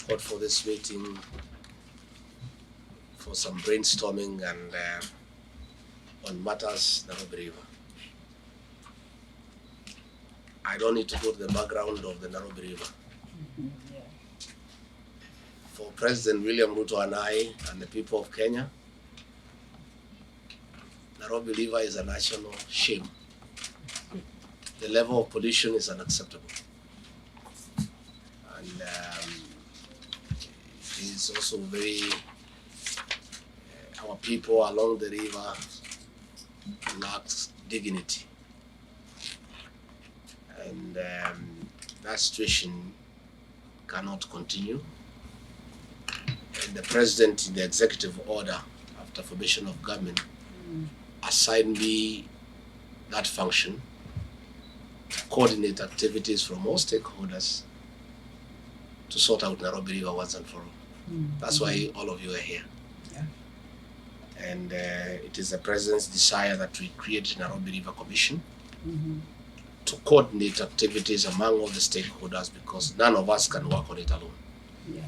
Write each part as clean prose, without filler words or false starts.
called for this meeting for some brainstorming and on matters Nairobi River. I don't need to go to the background of the Nairobi River. For President William Ruto and I and the people of Kenya, Nairobi River is a national shame. The level of pollution is unacceptable. And it is also very, our people along the river lacks dignity. And that situation cannot continue. And the president, in the executive order after formation of government, assigned me that function to coordinate activities from all stakeholders to sort out Nairobi River once and for all. That's why all of you are here. Yeah. And it is the president's desire that we create a Nairobi River Commission to coordinate activities among all the stakeholders, because none of us can work on it alone. Yeah.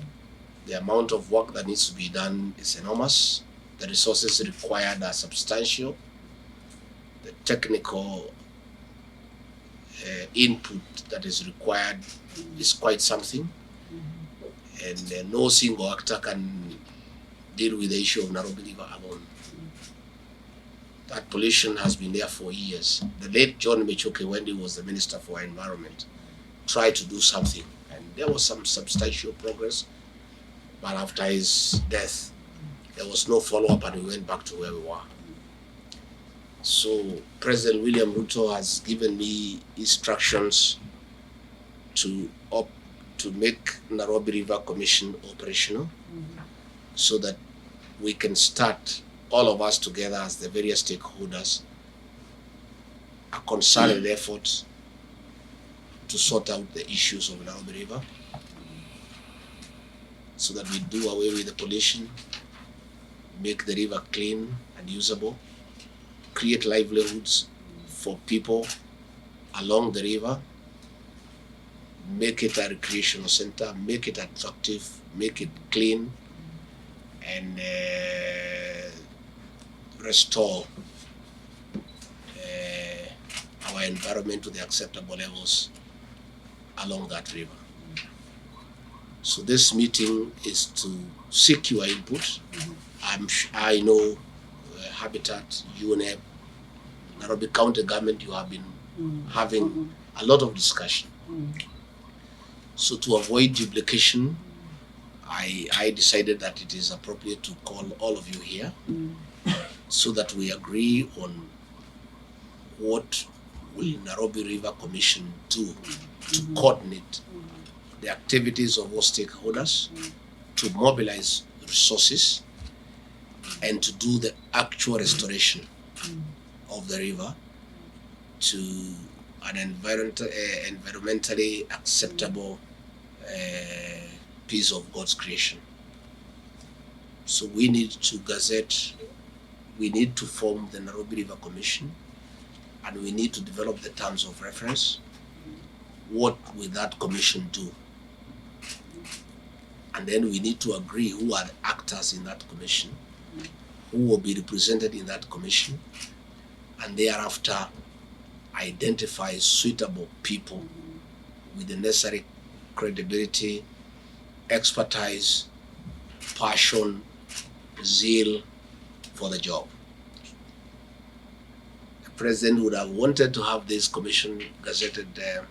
The amount of work that needs to be done is enormous. The resources required are substantial. The technical input that is required is quite something. And no single actor can deal with the issue of Nairobi River alone. That pollution has been there for years. The late John Michuki, when he was the Minister for Environment, tried to do something, and there was some substantial progress. But after his death, there was no follow-up, and we went back to where we were. So President William Ruto has given me instructions to make Nairobi River Commission operational, so that we can start, all of us together as the various stakeholders, a concerted effort to sort out the issues of Nairobi River, so that we do away with the pollution, make the river clean and usable, create livelihoods for people along the river, make it a recreational center, make it attractive, make it clean, and restore our environment to the acceptable levels along that river. So this meeting is to seek your input. I know Habitat, UNEP, Nairobi County Government, you have been having a lot of discussion. So to avoid duplication, I decided that it is appropriate to call all of you here so that we agree on what will Nairobi River Commission do to coordinate the activities of all stakeholders, to mobilize resources, and to do the actual restoration of the river to an environmentally acceptable piece of God's creation. So we need to gazette, we need to form the Nairobi River Commission, and we need to develop the terms of reference. What will that commission do? And then we need to agree who are the actors in that commission, who will be represented in that commission, and thereafter identify suitable people with the necessary credibility, expertise, passion, zeal for the job. The president would have wanted to have this commission gazetted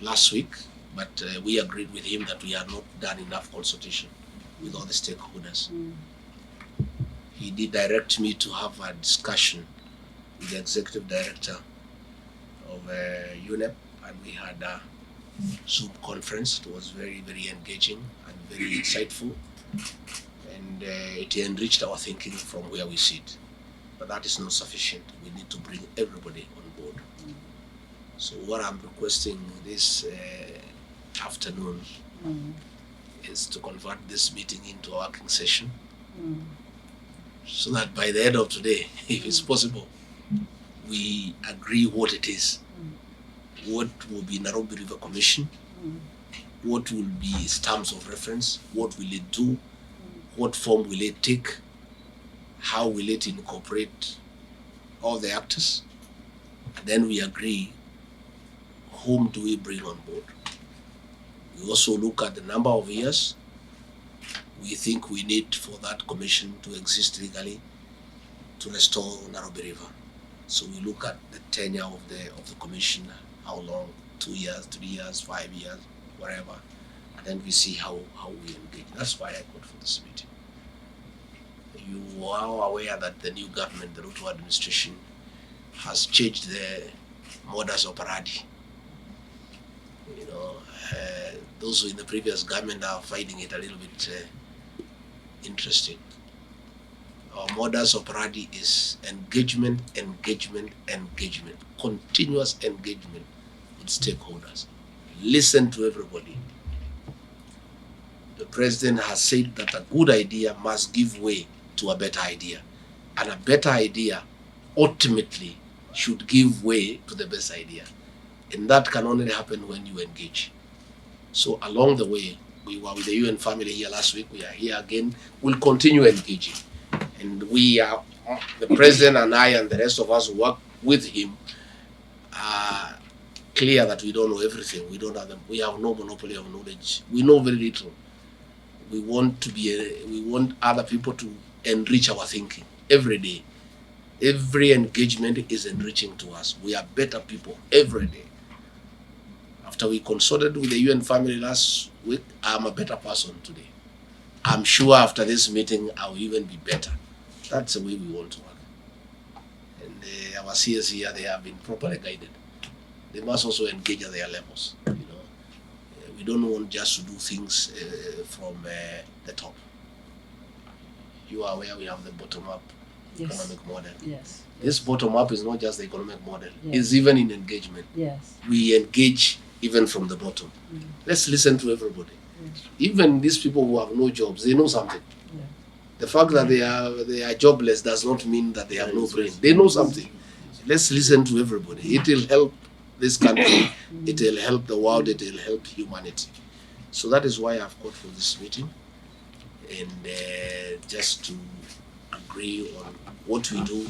last week, but we agreed with him that we had not done enough consultation with all the stakeholders. He did direct me to have a discussion with the executive director of UNEP, and we had a Zoom conference. It was very, very engaging and very insightful, and it enriched our thinking from where we sit. But that is not sufficient. We need to bring everybody on board. So what I'm requesting this afternoon is to convert this meeting into a working session, so that by the end of today, if it's possible, we agree what it is. What will be Nairobi River Commission, what will be its terms of reference, what will it do, what form will it take, how will it incorporate all the actors, and then we agree whom do we bring on board. We also look at the number of years we think we need for that commission to exist legally to restore Nairobi River. So we look at the tenure of the commission, how long, 2 years, 3 years, 5 years, whatever, and then we see how we engage. That's why I called for this meeting. You are aware that the new government, the Ruto administration, has changed the modus operandi. You know, those who in the previous government are finding it a little bit interesting. Our modus operandi is engagement, continuous engagement with stakeholders. Listen to everybody. The president has said that a good idea must give way to a better idea, and a better idea ultimately should give way to the best idea, and that can only happen when you engage. So along the way, we were with the UN family here last week, we are here again, we'll continue engaging, and we are, the president and I and the rest of us who work with him are clear that we don't know everything. We have no monopoly of knowledge. We know very little. We want other people to enrich our thinking every day. Every engagement is enriching to us. We are better people every day. After we consulted with the UN family last week, I'm a better person today. I'm sure after this meeting, I'll even be better. That's the way we want to work. And our CS here, they have been properly guided. They must also engage at their levels. You know, we don't want just to do things from the top. You are aware we have the bottom-up economic model. Yes. This bottom-up is not just the economic model. Yes. It's even in engagement. Yes. We engage even from the bottom. Let's listen to everybody. Yes. Even these people who have no jobs, they know something. Yeah. The fact that they are jobless does not mean that they have no brain. They know something. Let's listen to everybody. It will help this country. It will help the world. It will help humanity. So that is why I've called for this meeting, and just to agree on what we do,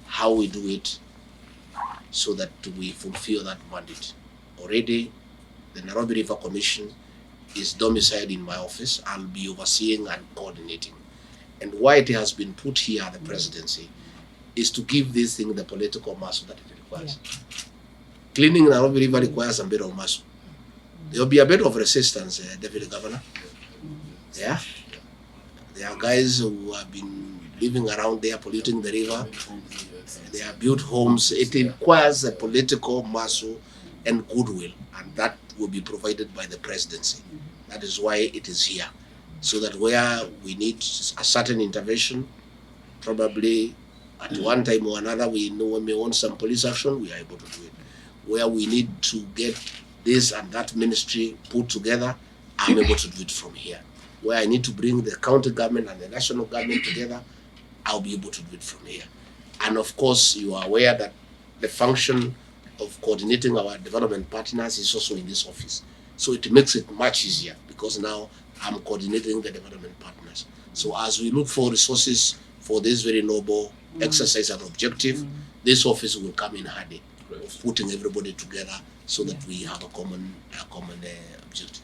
how we do it, so that we fulfill that mandate. Already, the Nairobi River Commission is domiciled in my office. I'll be overseeing and coordinating. And why it has been put here at the presidency is to give this thing the political muscle that it requires. Yeah. Cleaning Nairobi River requires a bit of muscle. There will be a bit of resistance, Deputy Governor. Yeah? There are guys who have been living around there, polluting the river. They have built homes. It requires a political muscle and goodwill, and that will be provided by the presidency. That is why it is here. So that where we need a certain intervention, probably at one time or another, we know we may want some police action, we are able to do it. Where we need to get this and that ministry put together, I'm able to do it from here. Where I need to bring the county government and the national government together, I'll be able to do it from here. And of course, you are aware that the function of coordinating our development partners is also in this office. So it makes it much easier because now I'm coordinating the development partners. So as we look for resources for this very noble exercise and objective, this office will come in handy of putting everybody together so that we have a common objective.